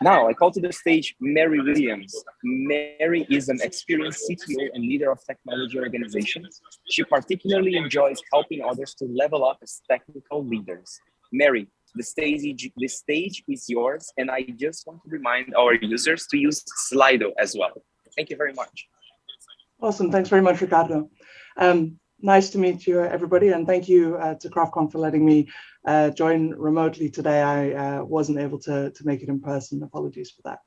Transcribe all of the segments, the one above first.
Now I call to the stage Meri Williams. Meri is an experienced CTO and leader of technology organizations. She particularly enjoys helping others to level up as technical leaders. Meri, the stage is yours, and I just want to remind our users to use Slido as well. Thank you very much. Awesome, thanks very much, Ricardo. Nice to meet you, everybody, and thank you to Conf for letting me join remotely today. I wasn't able to make it in person. Apologies for that.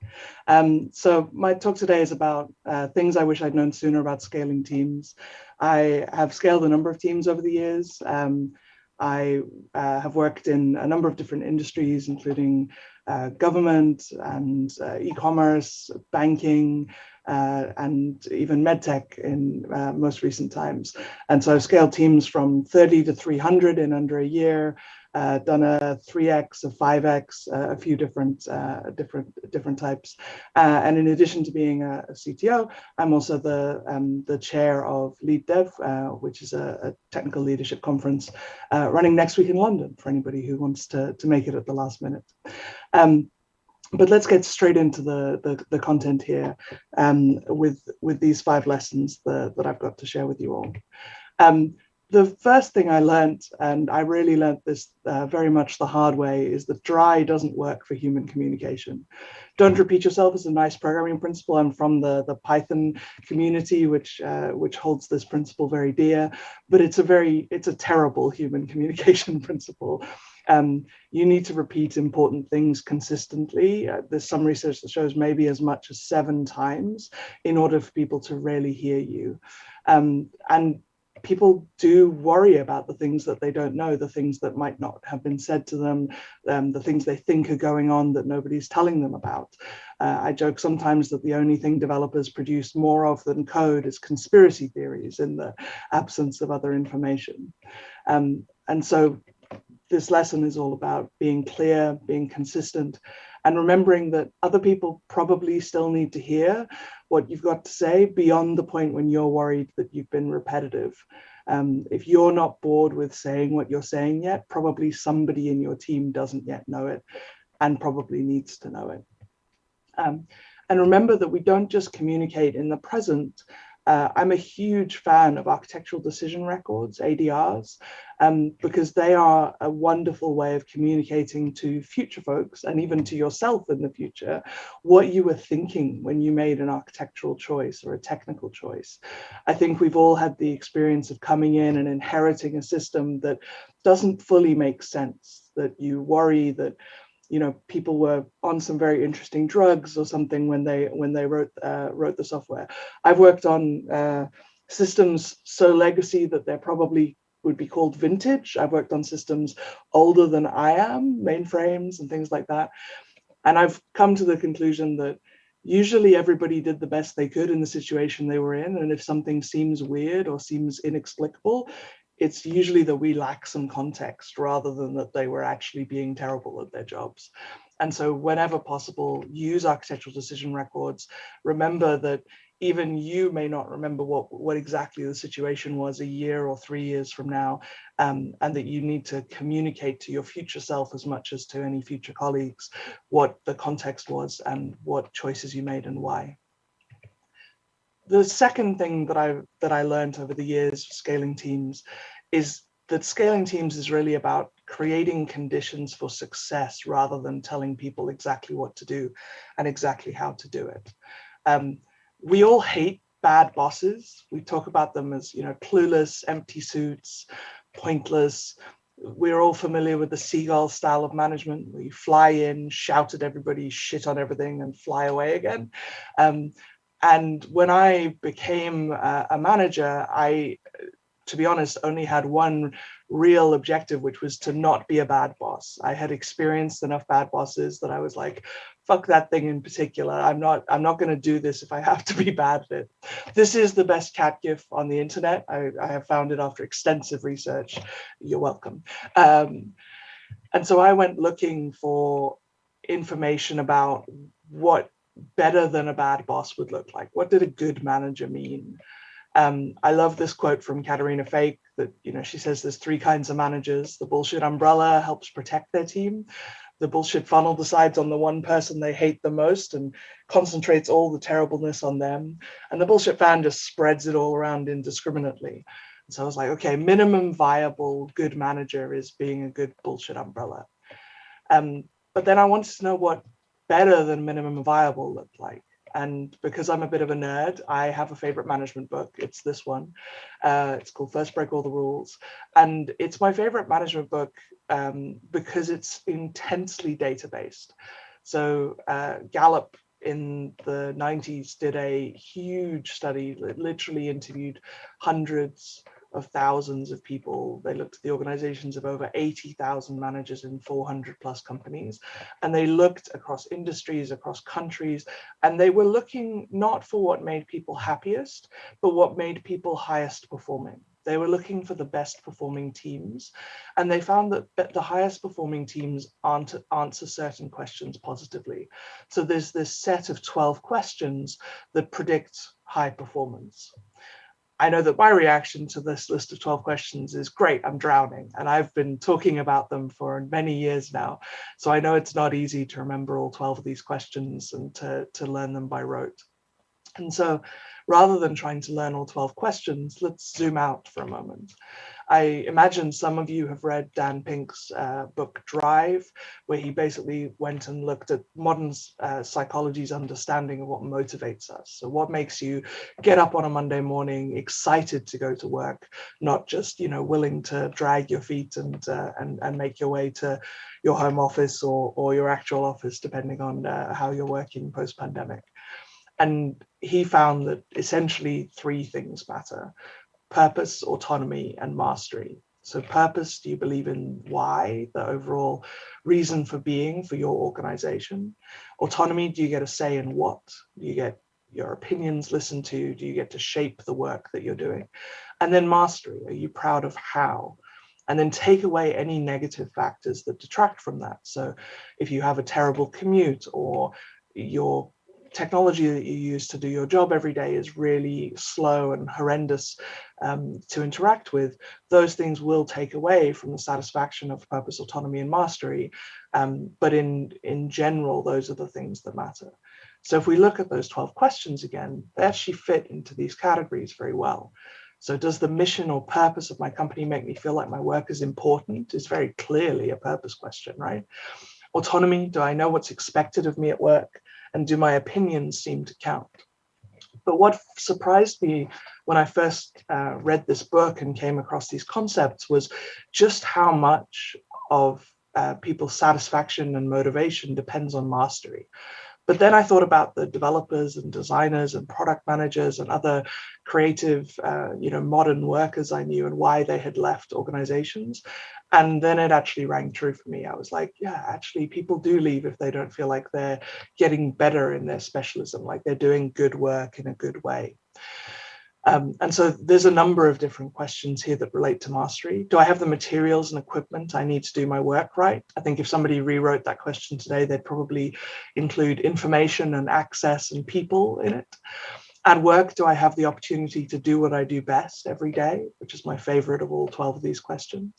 So my talk today is about things I wish I'd known sooner about scaling teams. I have scaled a number of teams over the years. I have worked in a number of different industries, including government and e-commerce, banking, and even medtech in most recent times. And so I've scaled teams from 30 to 300 in under a year, done a 3x, a 5x, a few different types. And in addition to being a CTO, I'm also the chair of Lead Dev, which is a technical leadership conference running next week in London for anybody who wants to make it at the last minute. But let's get straight into the content here with these 5 lessons that I've got to share with you all. The first thing I learned, and I really learned this very much the hard way, is that dry doesn't work for human communication. Don't repeat yourself is a nice programming principle. I'm from the Python community, which holds this principle very dear, but it's a terrible human communication principle. You need to repeat important things consistently. There's some research that shows maybe as much as 7 times in order for people to really hear you. And people do worry about the things that they don't know, the things that might not have been said to them, the things they think are going on that nobody's telling them about. I joke sometimes that the only thing developers produce more of than code is conspiracy theories in the absence of other information. And so this lesson is all about being clear, being consistent, and remembering that other people probably still need to hear what you've got to say beyond the point when you're worried that you've been repetitive. If you're not bored with saying what you're saying yet, probably somebody in your team doesn't yet know it and probably needs to know it. And remember that we don't just communicate in the present. I'm a huge fan of architectural decision records, ADRs, because they are a wonderful way of communicating to future folks and even to yourself in the future what you were thinking when you made an architectural choice or a technical choice. I think we've all had the experience of coming in and inheriting a system that doesn't fully make sense, that you worry that people were on some very interesting drugs or something when they wrote the software. I've worked on systems so legacy that they're probably would be called vintage. I've worked on systems older than I am, mainframes and things like that. And I've come to the conclusion that usually everybody did the best they could in the situation they were in. And if something seems weird or seems inexplicable, it's usually that we lack some context rather than that they were actually being terrible at their jobs. And so whenever possible, use architectural decision records. Remember that even you may not remember what exactly the situation was a year or 3 years from now, and that you need to communicate to your future self as much as to any future colleagues what the context was and what choices you made and why. The second thing that I learned over the years of scaling teams is that scaling teams is really about creating conditions for success rather than telling people exactly what to do and exactly how to do it. We all hate bad bosses. We talk about them as clueless, empty suits, pointless. We're all familiar with the seagull style of management, where you fly in, shout at everybody, shit on everything, and fly away again. And when I became a manager, I, to be honest, only had one real objective, which was to not be a bad boss. I had experienced enough bad bosses that I was like, fuck that thing in particular. I'm not going to do this if I have to be bad at it. This is the best cat gif on the internet. I have found it after extensive research. You're welcome. And so I went looking for information about what better than a bad boss would look like. What did a good manager mean? I love this quote from Katarina Fake that, she says there's 3 kinds of managers. The bullshit umbrella helps protect their team. The bullshit funnel decides on the one person they hate the most and concentrates all the terribleness on them. And the bullshit fan just spreads it all around indiscriminately. And so I was like, okay, minimum viable good manager is being a good bullshit umbrella. But then I wanted to know what better than minimum viable looked like. And because I'm a bit of a nerd, I have a favorite management book. It's this one. It's called First Break All the Rules. And it's my favorite management book because it's intensely data-based. So Gallup in the 90s did a huge study that literally interviewed hundreds of thousands of people. They looked at the organizations of over 80,000 managers in 400 plus companies. And they looked across industries, across countries, and they were looking not for what made people happiest, but what made people highest performing. They were looking for the best performing teams. And they found that the highest performing teams answer certain questions positively. So there's this set of 12 questions that predict high performance. I know that my reaction to this list of 12 questions is great, I'm drowning. And I've been talking about them for many years now. So I know it's not easy to remember all 12 of these questions and to learn them by rote. And so rather than trying to learn all 12 questions, let's zoom out for a moment. I imagine some of you have read Dan Pink's book Drive, where he basically went and looked at modern psychology's understanding of what motivates us. So what makes you get up on a Monday morning excited to go to work, not just, you know, willing to drag your feet and make your way to your home office or your actual office, depending on how you're working post-pandemic. And he found that essentially three things matter: purpose, autonomy, and mastery. So purpose, do you believe in why, the overall reason for being for your organization? Autonomy, do you get a say in what? Do you get your opinions listened to? Do you get to shape the work that you're doing? And then mastery, are you proud of how? And then take away any negative factors that detract from that. So if you have a terrible commute, or your technology that you use to do your job every day is really slow and horrendous to interact with, those things will take away from the satisfaction of purpose, autonomy, and mastery. But in general, those are the things that matter. So if we look at those 12 questions again, they actually fit into these categories very well. So does the mission or purpose of my company make me feel like my work is important? Is very clearly a purpose question, right? Autonomy, do I know what's expected of me at work? And do my opinions seem to count? But what surprised me when I first read this book and came across these concepts was just how much of people's satisfaction and motivation depends on mastery. But then I thought about the developers and designers and product managers and other creative, modern workers I knew, and why they had left organizations. And then it actually rang true for me. I was like, yeah, actually people do leave if they don't feel like they're getting better in their specialism, like they're doing good work in a good way. And so there's a number of different questions here that relate to mastery. Do I have the materials and equipment I need to do my work right? I think if somebody rewrote that question today, they'd probably include information and access and people in it. At work, do I have the opportunity to do what I do best every day, which is my favorite of all 12 of these questions?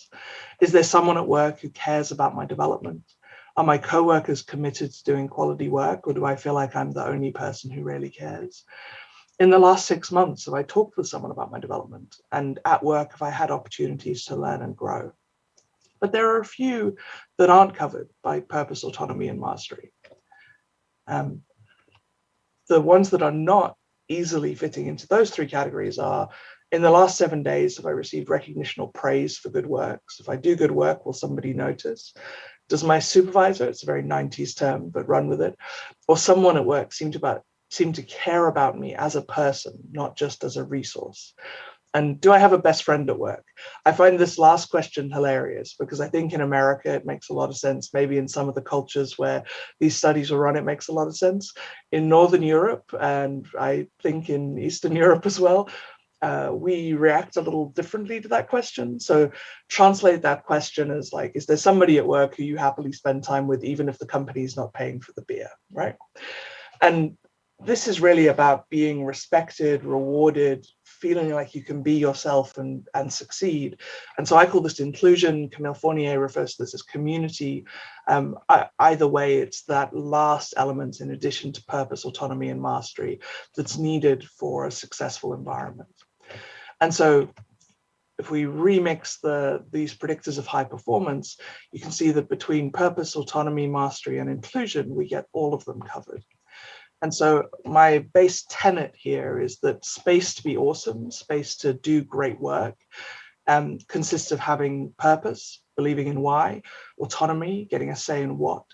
Is there someone at work who cares about my development? Are my coworkers committed to doing quality work, or do I feel like I'm the only person who really cares? In the last 6 months, have I talked with someone about my development? And at work, have I had opportunities to learn and grow? But there are a few that aren't covered by purpose, autonomy, and mastery. The ones that are not easily fitting into those three categories are: in the last 7 days, have I received recognition or praise for good work? So if I do good work, will somebody notice? Does my supervisor, it's a very 90s term, but run with it, or someone at work seem to care about me as a person, not just as a resource? And do I have a best friend at work? I find this last question hilarious because I think in America, it makes a lot of sense. Maybe in some of the cultures where these studies were run, it makes a lot of sense. In Northern Europe, and I think in Eastern Europe as well, we react a little differently to that question. So translate that question as like, is there somebody at work who you happily spend time with, even if the company is not paying for the beer, right? And this is really about being respected, rewarded, feeling like you can be yourself and succeed. And so I call this inclusion. Camille Fournier refers to this as community. Either way, it's that last element in addition to purpose, autonomy, and mastery that's needed for a successful environment. And so if we remix these predictors of high performance, you can see that between purpose, autonomy, mastery, and inclusion, we get all of them covered. And so my base tenet here is that space to be awesome, space to do great work, consists of having purpose, believing in why, autonomy, getting a say in what,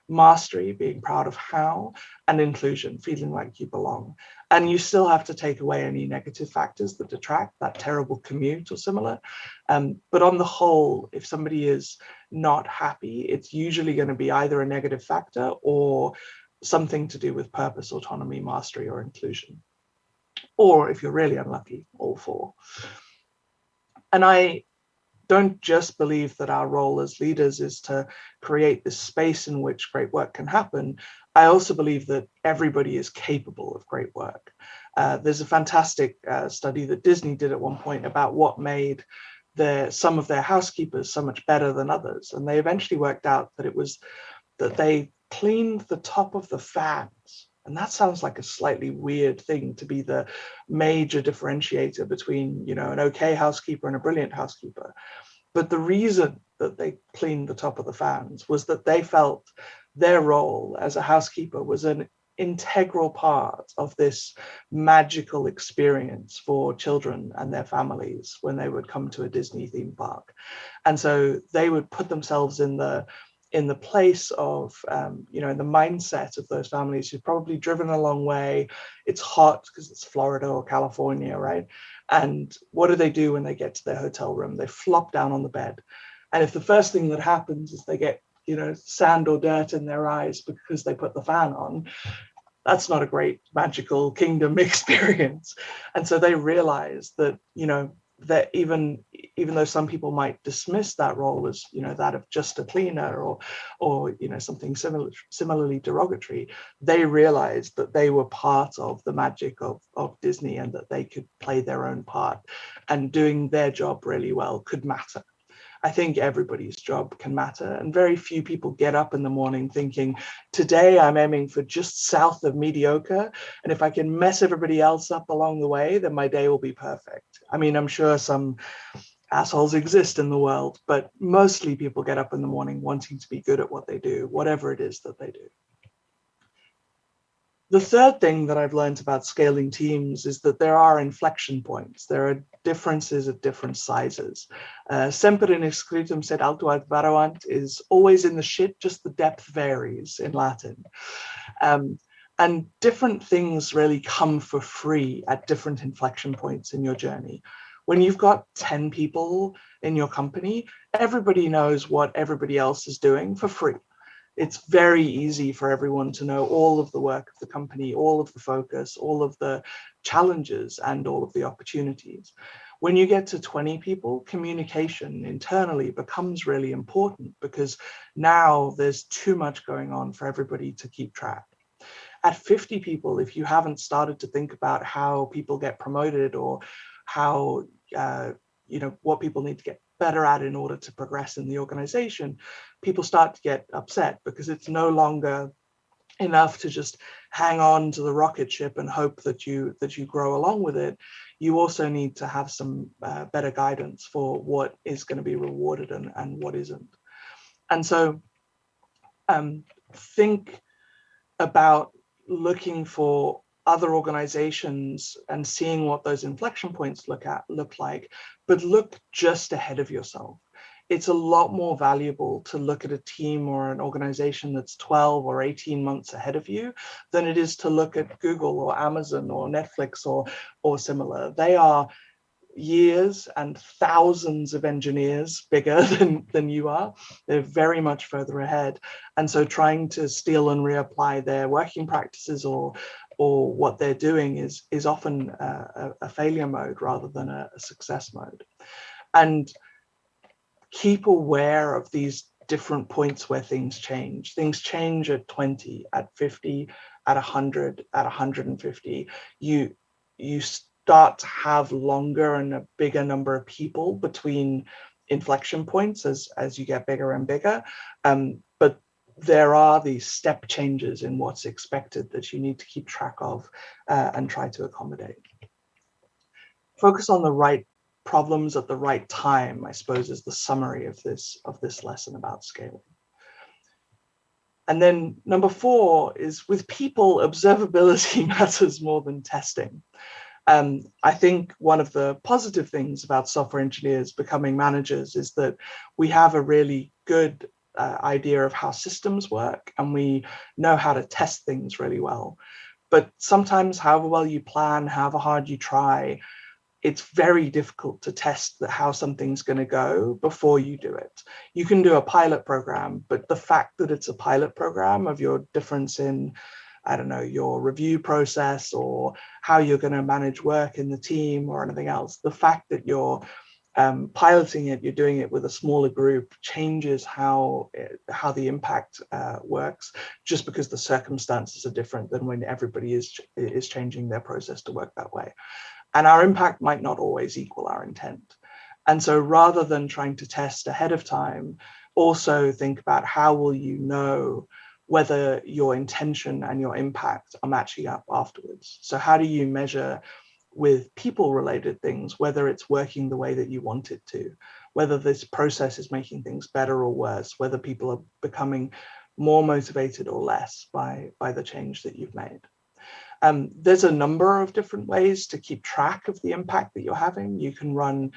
mastery, being proud of how, and inclusion, feeling like you belong. And you still have to take away any negative factors that detract, that terrible commute or similar. But on the whole, if somebody is not happy, it's usually going to be either a negative factor or something to do with purpose, autonomy, mastery, or inclusion. Or if you're really unlucky, all four. And I don't just believe that our role as leaders is to create this space in which great work can happen. I also believe that everybody is capable of great work. There's a fantastic study that Disney did at one point about what made some of their housekeepers so much better than others. And they eventually worked out that it was that they cleaned the top of the fans. And that sounds like a slightly weird thing to be the major differentiator between, an okay housekeeper and a brilliant housekeeper. But the reason that they cleaned the top of the fans was that they felt their role as a housekeeper was an integral part of this magical experience for children and their families when they would come to a Disney theme park. And so they would put themselves in the place of, in the mindset of those families who've probably driven a long way. It's hot because it's Florida or California, right? And what do they do when they get to their hotel room? They flop down on the bed. And if the first thing that happens is they get, sand or dirt in their eyes because they put the fan on, that's not a great magical kingdom experience. And so they realize that, that even though some people might dismiss that role as that of just a cleaner or something similarly derogatory, they realized that they were part of the magic of Disney and that they could play their own part, and doing their job really well could matter. I think everybody's job can matter, and very few people get up in the morning thinking, today I'm aiming for just south of mediocre, and if I can mess everybody else up along the way, then my day will be perfect. I mean, I'm sure some assholes exist in the world, but mostly people get up in the morning wanting to be good at what they do, whatever it is that they do. The third thing that I've learned about scaling teams is that there are inflection points. There are differences at different sizes. Semper in excretum sed alto ad varuant is always in the shit, just the depth varies in Latin. And different things really come for free at different inflection points in your journey. When you've got 10 people in your company, everybody knows what everybody else is doing for free. It's very easy for everyone to know all of the work of the company, all of the focus, all of the challenges, and all of the opportunities. When you get to 20 people, communication internally becomes really important because now there's too much going on for everybody to keep track. At 50 people, if you haven't started to think about how people get promoted or how, what people need to get better at in order to progress in the organization, people start to get upset because it's no longer enough to just hang on to the rocket ship and hope that you grow along with it. You also need to have some better guidance for what is going to be rewarded and what isn't. And so think about looking for other organizations and seeing what those inflection points look like, but look just ahead of yourself. It's a lot more valuable to look at a team or an organization that's 12 or 18 months ahead of you than it is to look at Google or Amazon or Netflix or similar. They are years and thousands of engineers bigger than you are. They're very much further ahead. And so trying to steal and reapply their working practices or what they're doing is often a failure mode rather than a success mode. And keep aware of these different points where things change. Things change at 20, at 50, at 100, at 150. You start to have longer and a bigger number of people between inflection points as you get bigger and bigger. But there are these step changes in what's expected that you need to keep track of and try to accommodate. Focus on the right problems at the right time, I suppose, is the summary of this lesson about scaling. And then number 4 is, with people, observability matters more than testing. I think one of the positive things about software engineers becoming managers is that we have a really good idea of how systems work, and we know how to test things really well. But sometimes, however well you plan, however hard you try, it's very difficult to test how something's going to go before you do it. You can do a pilot program, but the fact that it's a pilot program of your difference in, I don't know, your review process or how you're going to manage work in the team or anything else, the fact that you're piloting it, you're doing it with a smaller group, changes how the impact works, just because the circumstances are different than when everybody is changing their process to work that way. And our impact might not always equal our intent. And so rather than trying to test ahead of time, also think about how will you know whether your intention and your impact are matching up afterwards. So how do you measure with people-related things, whether it's working the way that you want it to, whether this process is making things better or worse, whether people are becoming more motivated or less by the change that you've made. There's a number of different ways to keep track of the impact that you're having. You can run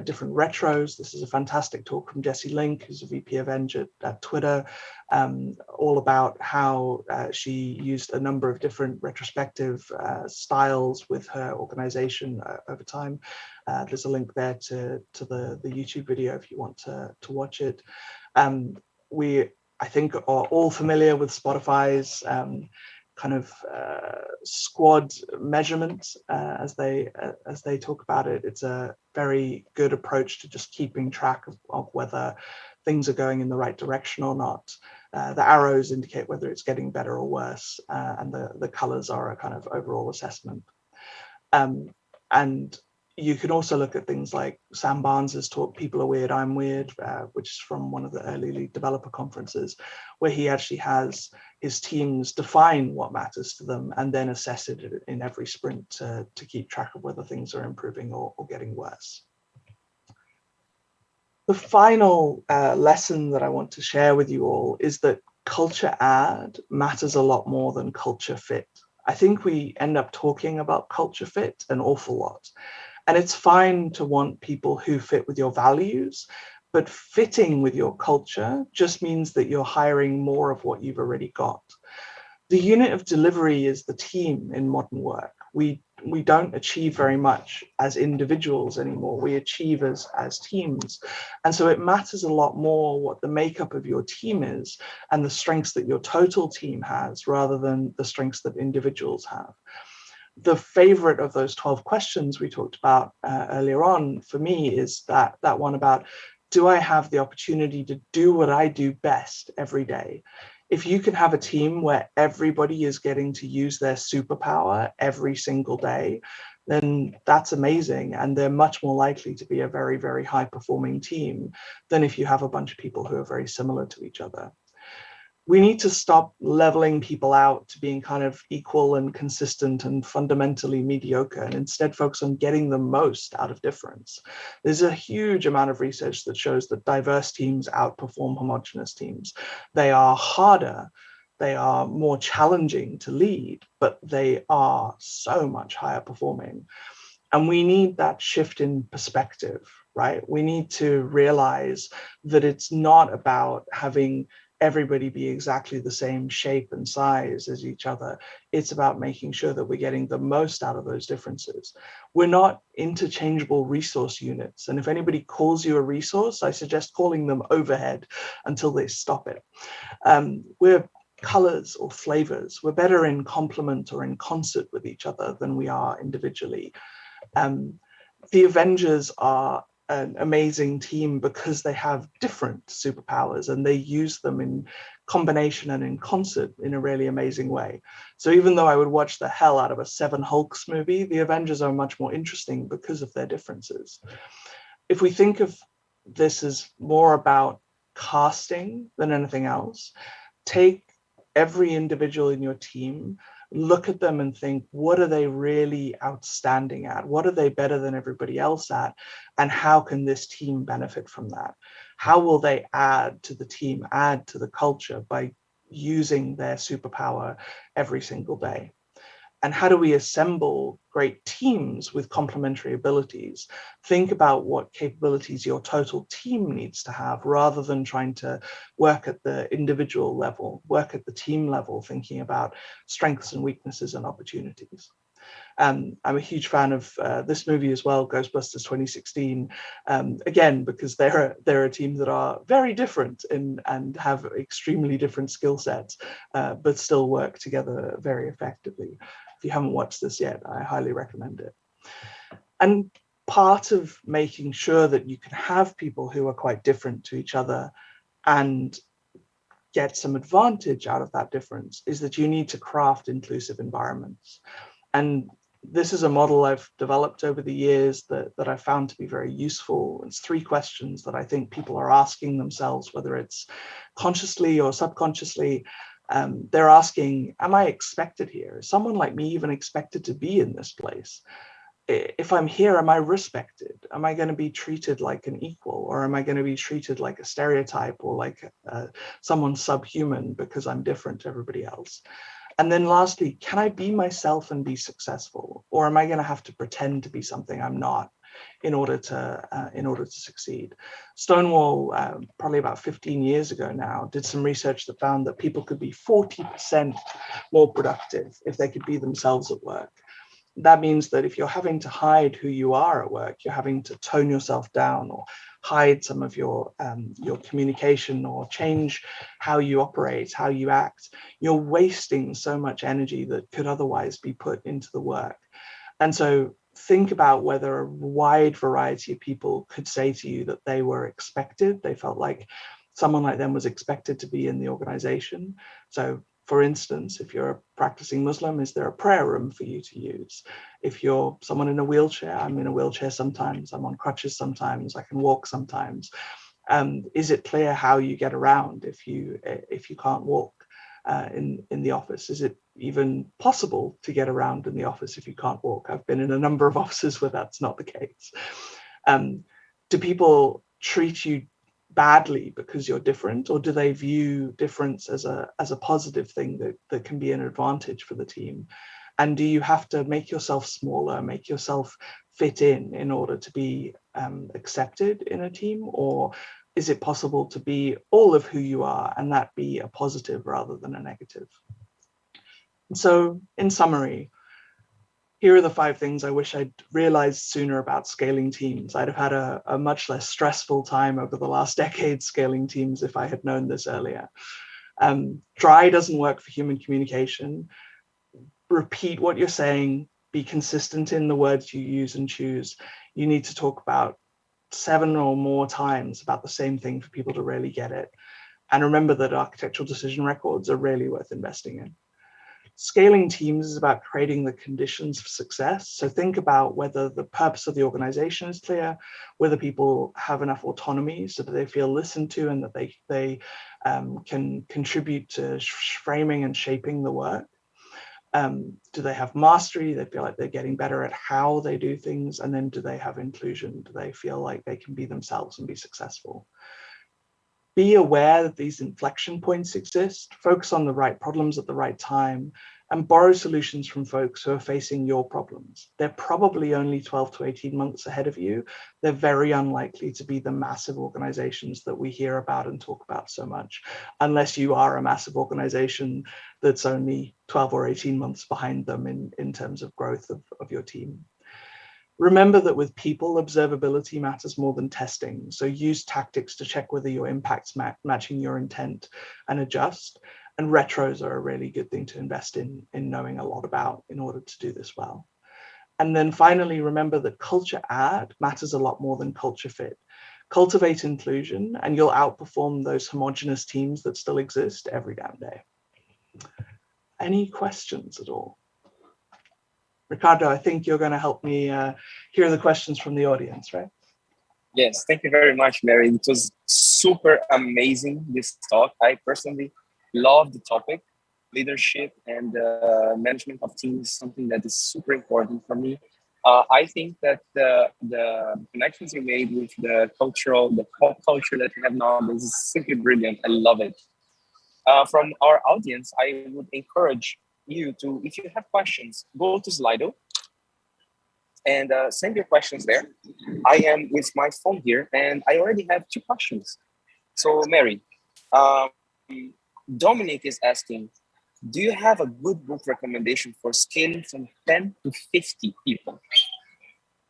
different retros. This is a fantastic talk from Jessie Link, who's a VP of Eng at Twitter, all about how she used a number of different retrospective styles with her organization over time. There's a link there to the YouTube video if you want to watch it. We, I think, are all familiar with Spotify's kind of squad measurement as they talk about it. It's a very good approach to just keeping track of whether things are going in the right direction or not. The arrows indicate whether it's getting better or worse, and the colors are a kind of overall assessment. And you can also look at things like Sam Barnes's talk, People Are Weird, I'm Weird, which is from one of the early developer conferences, where he actually has his teams define what matters to them and then assess it in every sprint to keep track of whether things are improving or getting worse. The final lesson that I want to share with you all is that culture add matters a lot more than culture fit. I think we end up talking about culture fit an awful lot. And it's fine to want people who fit with your values, but fitting with your culture just means that you're hiring more of what you've already got. The unit of delivery is the team in modern work. We don't achieve very much as individuals anymore. We achieve as teams. And so it matters a lot more what the makeup of your team is and the strengths that your total team has rather than the strengths that individuals have. The favorite of those 12 questions we talked about earlier on for me is that one about, do I have the opportunity to do what I do best every day? If you can have a team where everybody is getting to use their superpower every single day, then that's amazing. And they're much more likely to be a very, very high performing team than if you have a bunch of people who are very similar to each other. We need to stop leveling people out to being kind of equal and consistent and fundamentally mediocre, and instead focus on getting the most out of difference. There's a huge amount of research that shows that diverse teams outperform homogeneous teams. They are harder, they are more challenging to lead, but they are so much higher performing. And we need that shift in perspective, right? We need to realize that it's not about having everybody be exactly the same shape and size as each other. It's about making sure that we're getting the most out of those differences. We're not interchangeable resource units. And if anybody calls you a resource, I suggest calling them overhead until they stop it. We're colors or flavors. We're better in complement or in concert with each other than we are individually. The Avengers are an amazing team because they have different superpowers and they use them in combination and in concert in a really amazing way. So even though I would watch the hell out of a Seven Hulks movie, the Avengers are much more interesting because of their differences. If we think of this as more about casting than anything else, take every individual in your team, look at them and think, what are they really outstanding at? What are they better than everybody else at? And how can this team benefit from that? How will they add to the team, add to the culture by using their superpower every single day? And how do we assemble great teams with complementary abilities? Think about what capabilities your total team needs to have, rather than trying to work at the individual level, work at the team level, thinking about strengths and weaknesses and opportunities. I'm a huge fan of this movie as well, Ghostbusters 2016, again, because they're a team that are very different and have extremely different skill sets, but still work together very effectively. If you haven't watched this yet, I highly recommend it. And part of making sure that you can have people who are quite different to each other and get some advantage out of that difference is that you need to craft inclusive environments. And this is a model I've developed over the years that I found to be very useful. It's 3 questions that I think people are asking themselves, whether it's consciously or subconsciously. They're asking, am I expected here? Is someone like me even expected to be in this place? If I'm here, am I respected? Am I going to be treated like an equal, or am I going to be treated like a stereotype, or like someone subhuman because I'm different to everybody else? And then lastly, can I be myself and be successful, or am I going to have to pretend to be something I'm not in order to succeed? Stonewall, probably about 15 years ago now, did some research that found that people could be 40% more productive if they could be themselves at work. That means that if you're having to hide who you are at work, you're having to tone yourself down or hide some of your communication or change how you operate, how you act, you're wasting so much energy that could otherwise be put into the work. And so think about whether a wide variety of people could say to you that they were expected, they felt like someone like them was expected to be in the organization. So for instance, if you're a practicing Muslim, is there a prayer room for you to use? If you're someone in a wheelchair, I'm in a wheelchair sometimes, I'm on crutches sometimes, I can walk sometimes. Is it clear how you get around if you can't walk in the office? Is it even possible to get around in the office if you can't walk? I've been in a number of offices where that's not the case. Do people treat you badly because you're different, or do they view difference as a positive thing that can be an advantage for the team? And do you have to make yourself smaller, make yourself fit in order to be accepted in a team? Or is it possible to be all of who you are and that be a positive rather than a negative? And so in summary, here are the 5 things I wish I'd realized sooner about scaling teams. I'd have had a much less stressful time over the last decade scaling teams if I had known this earlier. Dry doesn't work for human communication. Repeat what you're saying, be consistent in the words you use and choose. You need to talk about 7 or more times about the same thing for people to really get it. And remember that architectural decision records are really worth investing in. Scaling teams is about creating the conditions for success. So think about whether the purpose of the organization is clear, whether people have enough autonomy so that they feel listened to and that they can contribute to framing and shaping the work. Do they have mastery? They feel like they're getting better at how they do things. And then do they have inclusion? Do they feel like they can be themselves and be successful? Be aware that these inflection points exist, focus on the right problems at the right time, and borrow solutions from folks who are facing your problems. They're probably only 12 to 18 months ahead of you. They're very unlikely to be the massive organizations that we hear about and talk about so much, unless you are a massive organization that's only 12 or 18 months behind them in terms of growth of your team. Remember that with people, observability matters more than testing. So use tactics to check whether your impact's matching your intent and adjust. And retros are a really good thing to invest in knowing a lot about in order to do this well. And then finally, remember that culture add matters a lot more than culture fit. cultivate inclusion, and you'll outperform those homogenous teams that still exist every damn day. Any questions at all? Ricardo, I think you're going to help me hear the questions from the audience, right? Yes, thank you very much, Meri. It was super amazing, this talk. I personally love the topic. Leadership and management of teams is something that is super important for me. I think that the connections you made with the pop culture that we have nowadays is simply brilliant. I love it. From our audience, I would encourage you to, if you have questions, go to Slido and send your questions there. I am with my phone here, and I already have 2 questions. So, Meri, Dominic is asking, do you have a good book recommendation for scaling from 10 to 50 people?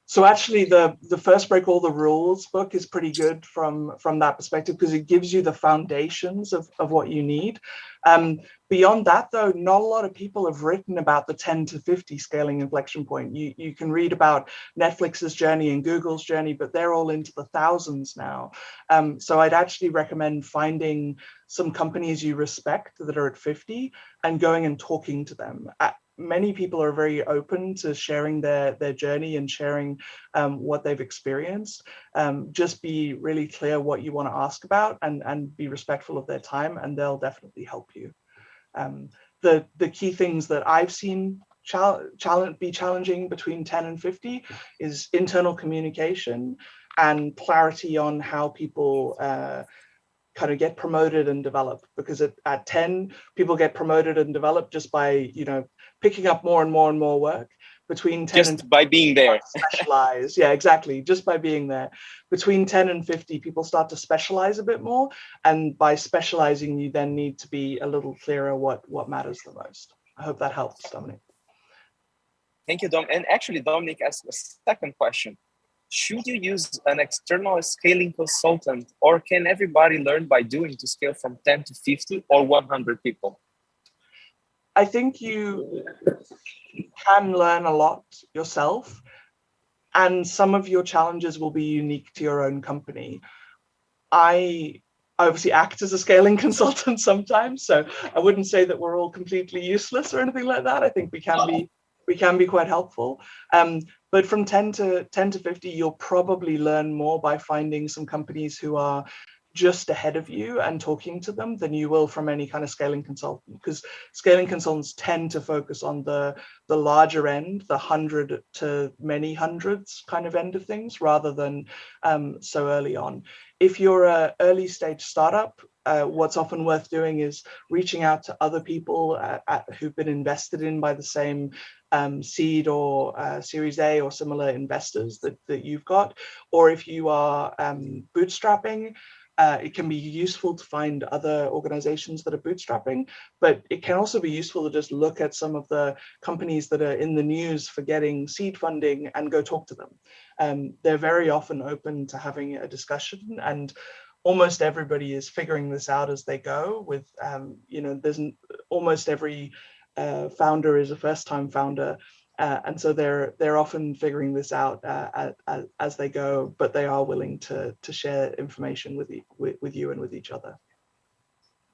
So actually, the First Break All the Rules book is pretty good from that perspective, because it gives you the foundations of what you need. Beyond that, though, not a lot of people have written about the 10 to 50 scaling inflection point. You can read about Netflix's journey and Google's journey, but they're all into the thousands now. So I'd actually recommend finding some companies you respect that are at 50 and going and talking to them. Many people are very open to sharing their journey and sharing what they've experienced. Just be really clear what you want to ask about, and be respectful of their time, and they'll definitely help you. The key things that I've seen be challenging between 10 and 50 is internal communication and clarity on how people kind of get promoted and develop, because at 10 people get promoted and develop just by picking up more and more and more work. Between 10 just and by being there, specialize. Yeah, exactly, just by being there. Between 10 and 50 people start to specialize a bit more, and by specializing you then need to be a little clearer what matters the most. I hope that helps, Dominic. Thank you, Dom. And actually, Dominic asked a second question. Should you use an external scaling consultant, or can everybody learn by doing to scale from 10 to 50 or 100 people? I think you can learn a lot yourself, and some of your challenges will be unique to your own company. I obviously act as a scaling consultant sometimes, so I wouldn't say that we're all completely useless or anything like that. I think we can be quite helpful. But from 10 to 50, you'll probably learn more by finding some companies who are just ahead of you and talking to them than you will from any kind of scaling consultant, because scaling consultants tend to focus on the larger end, the 100 to many hundreds kind of end of things, rather than so early on. If you're an early stage startup, what's often worth doing is reaching out to other people who've been invested in by the same seed or Series A or similar investors that you've got. Or if you are bootstrapping, it can be useful to find other organizations that are bootstrapping, but it can also be useful to just look at some of the companies that are in the news for getting seed funding and go talk to them. They're very often open to having a discussion, and almost everybody is figuring this out as they go. With there's almost every founder is a first-time founder. And so they're often figuring this out as they go, but they are willing to share information with you and with each other.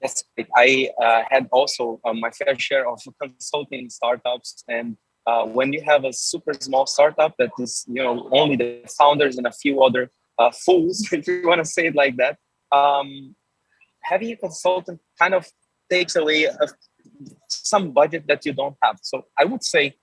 Yes, I had also my fair share of consulting startups, and when you have a super small startup that is only the founders and a few other fools, if you want to say it like that, having a consultant kind of takes away some budget that you don't have. So I would say,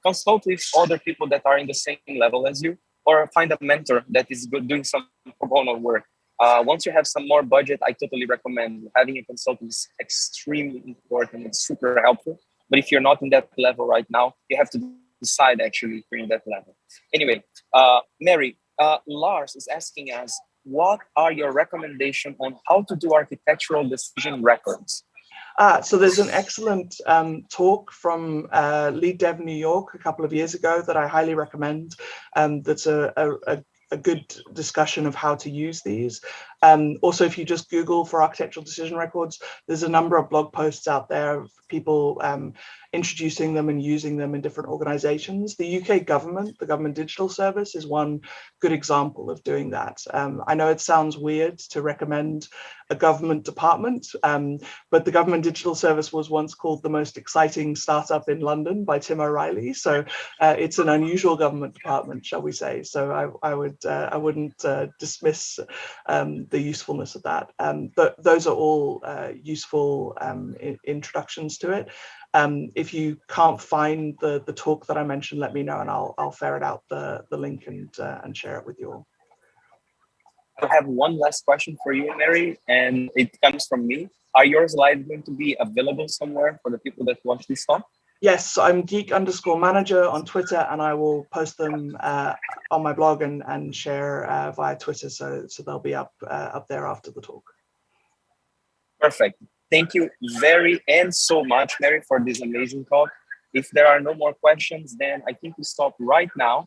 consult with other people that are in the same level as you, or find a mentor that is good doing some pro bono work. Once you have some more budget, I totally recommend having a consultant. Is extremely important and super helpful. But if you're not in that level right now, you have to decide actually if you're in that level. Anyway, Meri, Lars is asking us, what are your recommendations on how to do architectural decision records? So there's an excellent talk from Lead Dev New York a couple of years ago that I highly recommend. That's a good discussion of how to use these. Also, if you just Google for architectural decision records, there's a number of blog posts out there of people introducing them and using them in different organizations. The UK government, the Government Digital Service, is one good example of doing that. I know it sounds weird to recommend a government department, but the Government Digital Service was once called the most exciting startup in London by Tim O'Reilly. So it's an unusual government department, shall we say. So I wouldn't dismiss the usefulness of that. Those are all useful introductions to it. If you can't find the talk that I mentioned, let me know and I'll ferret out the link and share it with you all. I have one last question for you, Meri, and it comes from me. Are your slides going to be available somewhere for the people that watch this talk? Yes, I'm geek_manager on Twitter, and I will post them on my blog and share via Twitter, so they'll be up there after the talk. Perfect. Thank you so much, Meri, for this amazing talk. If there are no more questions, then I think we stop right now.